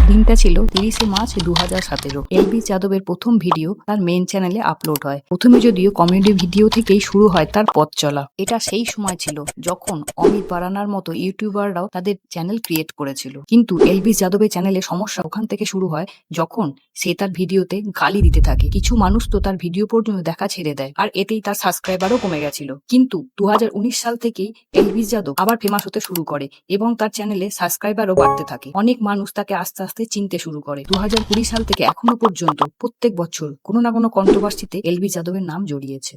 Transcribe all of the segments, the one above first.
দিনটা ছিল 30শে March 2017। Elvis যাদবের প্রথম ভিডিও তার মেন চ্যানেলে আপলোড হয়। প্রথমে যদিও কমেডি ভিডিও থেকেই শুরু হয় তার পথ চলা। এটা সেই সময় ছিল যখন অমিত বারানার মতো ইউটিউবাররাও তাদের চ্যানেল ক্রিয়েট করেছিল। কিন্তু এলভিস যাদবের চ্যানেলে সমস্যা ওখান থেকে শুরু হয় যখন সে তার ভিডিওতে গালি দিতে থাকে। কিছু মানুষ তো তার ভিডিও পর্যন্ত দেখা ছেড়ে দেয়, আর এতেই তার সাবস্ক্রাইবারও কমে গেছিল। কিন্তু 2019 সাল থেকেই এলভিস যাদব আবার ফেমাস হতে শুরু করে এবং তার চ্যানেলে সাবস্ক্রাইবারও বাড়তে থাকে। অনেক মানুষ তাকে আস্তে আস্তে চিনতে শুরু করে। 2020 সাল থেকে এখনো পর্যন্ত প্রত্যেক বছর কোনো না কোনো কন্ট্রোভার্সিতে এলভিস যাদবের নাম জড়িয়েছে।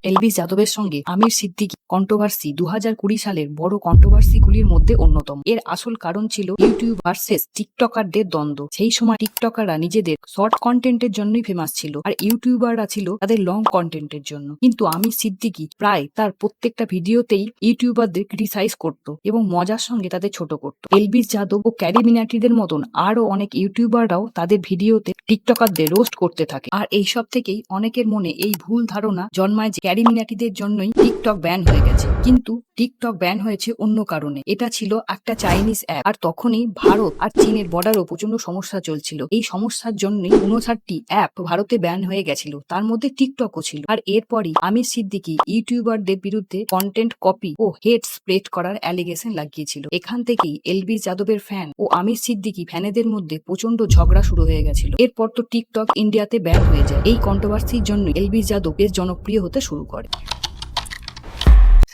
এলভিস যাদবের সঙ্গে আমির সিদ্দিকী কন্ট্রোভার্সি 2020 সালের বড় কন্ট্রোভার্সিগুলির মধ্যে অন্যতম। এর আসল কারণ ছিল ইউটিউব ভার্সেস টিকটকারদের দ্বন্দ্ব। সেই সময় টিকটকাররা নিজেদের শর্ট কন্টেন্টের জন্যই ফেমাস ছিল, আর ইউটিউবাররা ছিল তাদের লং কন্টেন্টের জন্য। কিন্তু আমির সিদ্দিকী প্রায় তার প্রত্যেকটা ভিডিওতেই ইউটিউবারদের ক্রিটিসাইজ করত এবং মজার সঙ্গে তাদের ছোট করত। এলভিস যাদব ও ক্যারি মিনাটিদের মতন আরো অনেক ইউটিউবাররাও তাদের ভিডিওতে টিকটকারদের রোস্ট করতে থাকে। আর এইসব থেকেই অনেকের মনে এই ভুল ধারণা জন্মায় যে ক্যারি মিনাটিদের জন্যই টিকটক ব্যান হয়ে গেছে। কিন্তু টিকটক ব্যান হয়েছে অন্য কারণে। এটা ছিল একটা চাইনিজ অ্যাপ, আর তখনই ভারত আর চীনের বর্ডারও প্রচন্ড সমস্যা চলছিল। এই সমস্যার জন্যই 59টি অ্যাপ ভারতে ব্যান হয়ে গেছিল, তার মধ্যে টিকটকও ছিল। আর এরপরই আমির সিদ্দিকী ইউটিউবারদের বিরুদ্ধে কন্টেন্ট কপি ও হেট স্প্রেড করার অ্যালিগেশন লাগিয়েছিল। এখান থেকেই এলভিস যাদবের ফ্যান ও আমির সিদ্দিকী ফ্যানেদের মধ্যে প্রচন্ড ঝগড়া শুরু হয়ে গেছিল। এরপর তো টিকটক ইন্ডিয়াতে ব্যান হয়ে যায়। এই কন্ট্রোভার্সির জন্য এলভিস যাদব বেশ জনপ্রিয় হতে শুরু করে।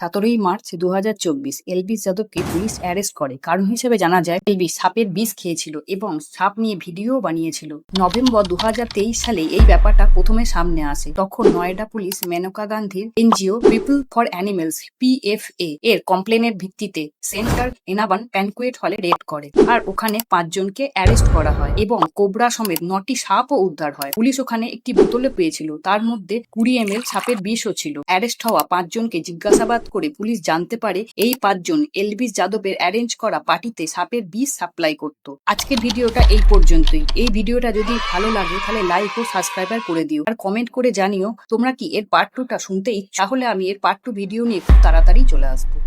17ই মার্চ 2024 এলভিস যাদবকে পুলিশ অ্যারেস্ট করে। কারণ হিসেবে জানা যায় এলভিস সাপের বিষ খেয়েছিল এবং সাপ নিয়ে ভিডিও বানিয়েছিল। নভেম্বর 2023 সালে এই ব্যাপারটা প্রথমে সামনে আসে। তখন নয়ডা পুলিশ মেনকা গান্ধীর NGO people for animals PFA এর কমপ্লেনের ভিত্তিতে সেন্টার এনাবান প্যানকুয়েট হলে রেড করে, আর ওখানে 5 জনকে অ্যারেস্ট করা হয় এবং কোবরা সমেত 9টি সাপও উদ্ধার হয়। পুলিশ ওখানে একটি বোতলে পেয়েছিল, তার মধ্যে 20 ml সাপের বিষও ছিল। অ্যারেস্ট হওয়া 5 জনকে জিজ্ঞাসাবাদ করে পুলিশ জানতে পারে এই 5 জন এলভিস যাদবের অ্যারেঞ্জ করা পার্টিতে সাপের বিষ সাপ্লাই করত। আজকের ভিডিওটা এই পর্যন্তই। এই ভিডিওটা যদি ভালো লাগে তাহলে লাইক ও সাবস্ক্রাইবার করে দিও, আর কমেন্ট করে জানিও তোমরা কি এর পার্ট 2টা শুনতে ইচ্ছা, তাহলে আমি এর পার্ট 2 ভিডিও নিয়ে খুব তাড়াতাড়ি চলে আসবো।